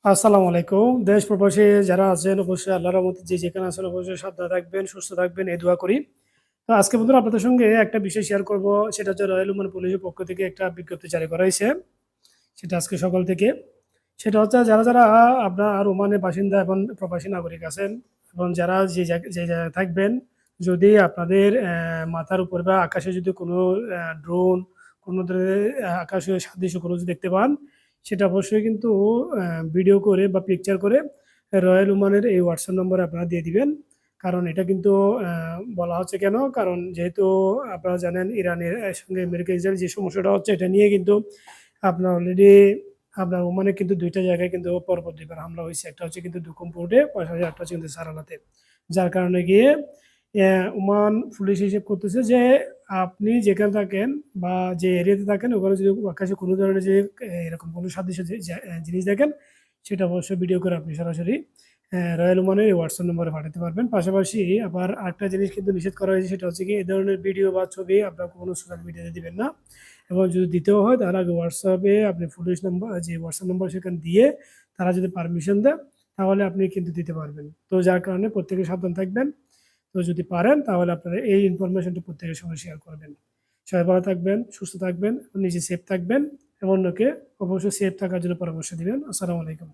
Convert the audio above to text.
আসসালামু আলাইকুম। দেশ প্রবাসী যারা আছেন অবশ্যই আল্লাহর রহমতে যে যেখানে আছেন অবশ্যই সাবধানে থাকবেন, সুস্থ থাকবেন এই দোয়া করি। তো আজকে বন্ধুরা আপনাদের সঙ্গে একটা বিষয় শেয়ার করব। সেটা হচ্ছে রয়্যাল ওমান পুলিশের পক্ষ থেকে একটা বিজ্ঞপ্তি জারি করা হয়েছে। সেটা আজকে সকাল থেকে। সেটা হচ্ছে যারা আপনার ওমানের বাসিন্দা এবং প্রবাসী নাগরিক আছেন এবং যারা যে জায়গায় থাকবেন, যদি আপনাদের মাথার উপর বা আকাশে যদি কোনো ড্রোন, কোনো ধরনের আকাশে সাদৃশ্য কোনো কিছু দেখতে পান, সেটা অবশ্যই কিন্তু ভিডিও করে বা পিকচার করে রয়্যাল ওমানের এই হোয়াটসঅ্যাপ নম্বরে আপনারা দিয়ে দিবেন। কারণ এটা কিন্তু বলা হচ্ছে কেন? কারণ যেহেতু আপনারা জানেন ইরানের সঙ্গে আমেরিকা ইসরায়েল যে সমস্যাটা হচ্ছে এটা নিয়ে কিন্তু আপনার অলরেডি আপনার ওমানে কিন্তু ২ টা জায়গায় কিন্তু পরপর ২ বার হামলা হইছে। একটা হচ্ছে কিন্তু দুকুম পোর্টে, পাশাপাশি আরেকটা হচ্ছে কিন্তু সারানাতে। যার কারণে গিয়ে ওমান পুলিশ হিসেব করতেছে যে আপনি যেখানে থাকেন বা যে এরিয়াতে থাকেন ওখানে যদি আকাশে কোনো ধরনের যে এরকম কোনো সাদৃশ্য জিনিস দেখেন, সেটা অবশ্যই ভিডিও করে আপনি সরাসরি রয়্যাল ওমানের এই হোয়াটসঅ্যাপ নম্বরে পাঠাতে পারবেন। পাশাপাশি আবার আরেকটা জিনিস কিন্তু নিষেধ করা হয়েছে, সেটা হচ্ছে কি এই ধরনের ভিডিও বা ছবি আপনার কোনো সোশ্যাল মিডিয়াতে দিবেন না। এবং যদি দিতেও হয় তাহলে আগে হোয়াটসঅ্যাপে আপনি পুলিশ নাম্বার যে হোয়াটসঅ্যাপ নাম্বার সেখানে দিয়ে তারা যদি পারমিশন দেয় তাহলে আপনি কিন্তু দিতে পারবেন। তো যার কারণে প্রত্যেকে সাবধান থাকবেন। তো যদি পারেন তাহলে আপনারা এই ইনফরমেশনটা প্রত্যেকের সঙ্গে শেয়ার করবেন। সবাই ভালো থাকবেন, সুস্থ থাকবেন, নিজে সেফ থাকবেন এবং অন্যকে অবশ্যই সেফ থাকার জন্য পরামর্শ দিবেন। আসসালামু আলাইকুম।